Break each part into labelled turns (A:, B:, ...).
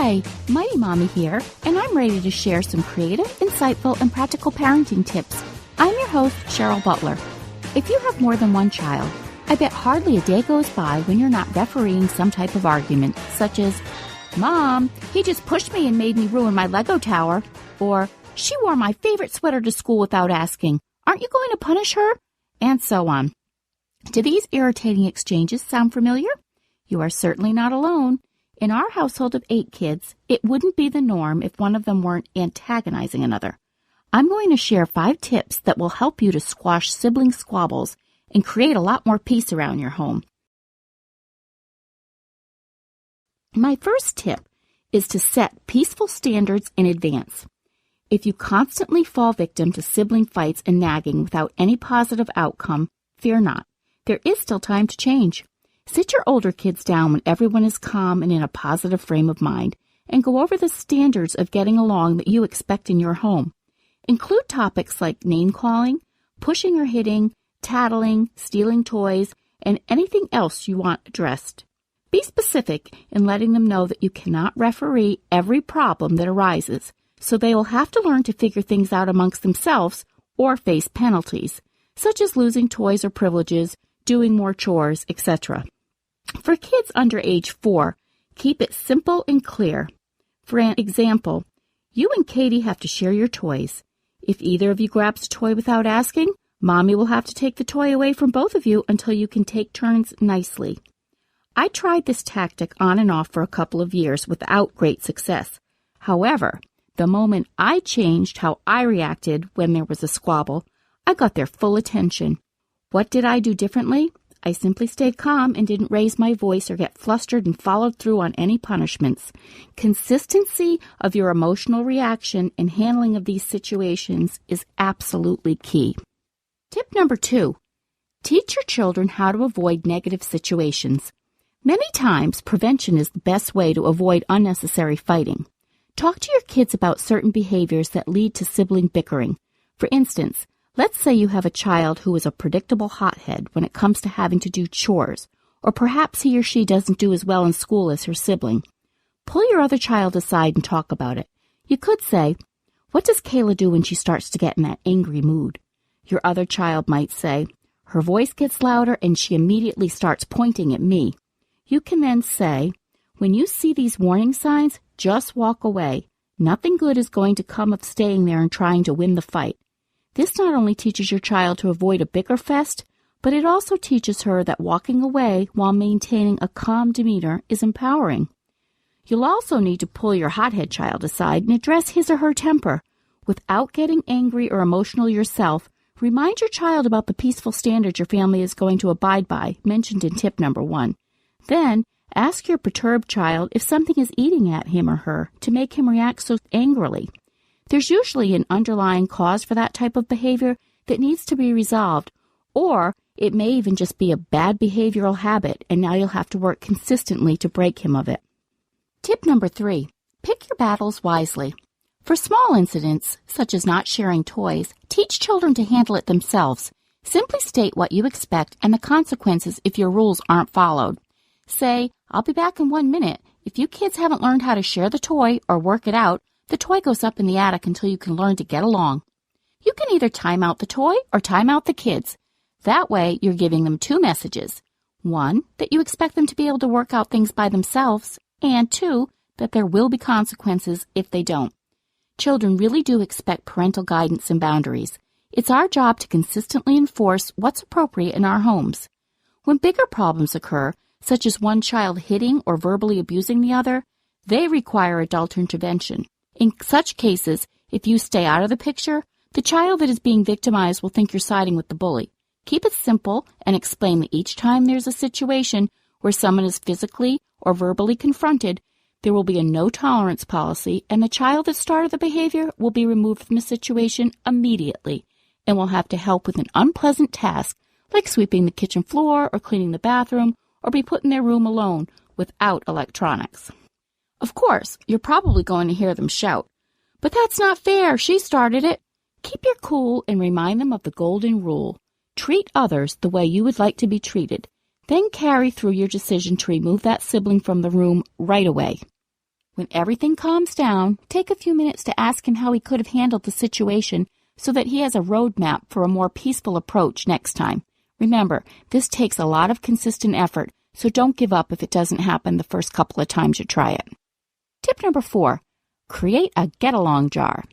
A: Hi, Mighty Mommy here, and I'm ready to share some creative, insightful, and practical parenting tips. I'm your host, Cheryl Butler. If you have more than one child, I bet hardly a day goes by when you're not refereeing some type of argument, such as, Mom, he just pushed me and made me ruin my Lego tower, or she wore my favorite sweater to school without asking. Aren't you going to punish her? And so on. Do these irritating exchanges sound familiar? You are certainly not alone. In our household of 8 kids, it wouldn't be the norm if one of them weren't antagonizing another. I'm going to share 5 tips that will help you to squash sibling squabbles and create a lot more peace around your home. My first tip is to set peaceful standards in advance. If you constantly fall victim to sibling fights and nagging without any positive outcome, fear not. There is still time to change. Sit your older kids down when everyone is calm and in a positive frame of mind, and go over the standards of getting along that you expect in your home. Include topics like name-calling, pushing or hitting, tattling, stealing toys, and anything else you want addressed. Be specific in letting them know that you cannot referee every problem that arises, so they will have to learn to figure things out amongst themselves or face penalties, such as losing toys or privileges, doing more chores, etc. For kids under age 4, keep it simple and clear. For an example, you and Katie have to share your toys. If either of you grabs a toy without asking, Mommy will have to take the toy away from both of you until you can take turns nicely. I tried this tactic on and off for a couple of years without great success. However, the moment I changed how I reacted when there was a squabble, I got their full attention. What did I do differently? I simply stayed calm and didn't raise my voice or get flustered and followed through on any punishments. Consistency of your emotional reaction and handling of these situations is absolutely key. Tip number 2, teach your children how to avoid negative situations. Many times, prevention is the best way to avoid unnecessary fighting. Talk to your kids about certain behaviors that lead to sibling bickering. For instance, let's say you have a child who is a predictable hothead when it comes to having to do chores, or perhaps he or she doesn't do as well in school as her sibling. Pull your other child aside and talk about it. You could say, "What does Kayla do when she starts to get in that angry mood?" Your other child might say, "Her voice gets louder and she immediately starts pointing at me." You can then say, "When you see these warning signs, just walk away. Nothing good is going to come of staying there and trying to win the fight." This not only teaches your child to avoid a bicker fest, but it also teaches her that walking away while maintaining a calm demeanor is empowering. You'll also need to pull your hothead child aside and address his or her temper. Without getting angry or emotional yourself, remind your child about the peaceful standards your family is going to abide by, mentioned in tip number 1. Then, ask your perturbed child if something is eating at him or her to make him react so angrily. There's usually an underlying cause for that type of behavior that needs to be resolved, or it may even just be a bad behavioral habit, and now you'll have to work consistently to break him of it. Tip number 3, pick your battles wisely. For small incidents, such as not sharing toys, teach children to handle it themselves. Simply state what you expect and the consequences if your rules aren't followed. Say, "I'll be back in 1 minute. If you kids haven't learned how to share the toy or work it out, the toy goes up in the attic until you can learn to get along." You can either time out the toy or time out the kids. That way, you're giving them 2 messages. 1, that you expect them to be able to work out things by themselves, and 2, that there will be consequences if they don't. Children really do expect parental guidance and boundaries. It's our job to consistently enforce what's appropriate in our homes. When bigger problems occur, such as one child hitting or verbally abusing the other, they require adult intervention. In such cases, if you stay out of the picture, the child that is being victimized will think you're siding with the bully. Keep it simple and explain that each time there's a situation where someone is physically or verbally confronted, there will be a no-tolerance policy, and the child that started the behavior will be removed from the situation immediately and will have to help with an unpleasant task like sweeping the kitchen floor or cleaning the bathroom, or be put in their room alone without electronics. Of course, you're probably going to hear them shout, "But that's not fair, she started it." Keep your cool and remind them of the golden rule. Treat others the way you would like to be treated. Then carry through your decision to remove that sibling from the room right away. When everything calms down, take a few minutes to ask him how he could have handled the situation so that he has a roadmap for a more peaceful approach next time. Remember, this takes a lot of consistent effort, so don't give up if it doesn't happen the first couple of times you try it. Tip number 4, create a get-along jar.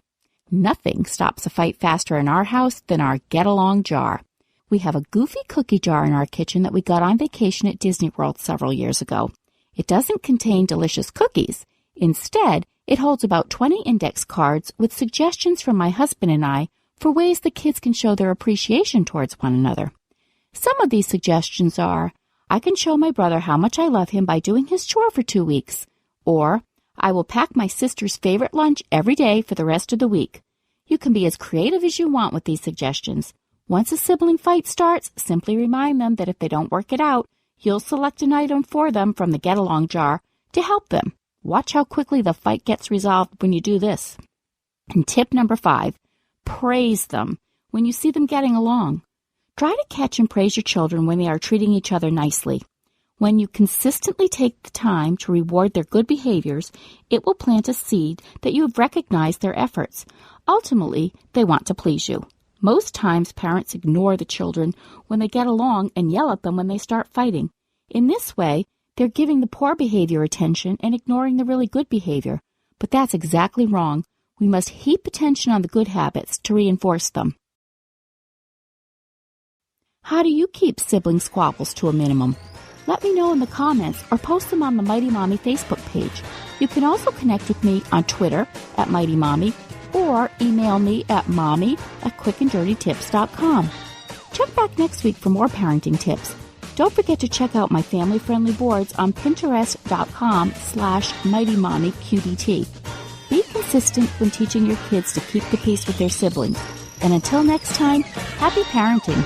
A: Nothing stops a fight faster in our house than our get-along jar. We have a goofy cookie jar in our kitchen that we got on vacation at Disney World several years ago. It doesn't contain delicious cookies. Instead, it holds about 20 index cards with suggestions from my husband and I for ways the kids can show their appreciation towards one another. Some of these suggestions are, I can show my brother how much I love him by doing his chore for 2 weeks, or I will pack my sister's favorite lunch every day for the rest of the week. You can be as creative as you want with these suggestions. Once a sibling fight starts, simply remind them that if they don't work it out, you'll select an item for them from the get-along jar to help them. Watch how quickly the fight gets resolved when you do this. And tip number 5, praise them when you see them getting along. Try to catch and praise your children when they are treating each other nicely. When you consistently take the time to reward their good behaviors, it will plant a seed that you have recognized their efforts. Ultimately, they want to please you. Most times, parents ignore the children when they get along and yell at them when they start fighting. In this way, they're giving the poor behavior attention and ignoring the really good behavior. But that's exactly wrong. We must heap attention on the good habits to reinforce them. How do you keep sibling squabbles to a minimum? Let me know in the comments or post them on the Mighty Mommy Facebook page. You can also connect with me on Twitter at Mighty Mommy or email me at mommy@quickanddirtytips.com. Check back next week for more parenting tips. Don't forget to check out my family-friendly boards on pinterest.com/MightyMommyQDT. Be consistent when teaching your kids to keep the peace with their siblings. And until next time, happy parenting.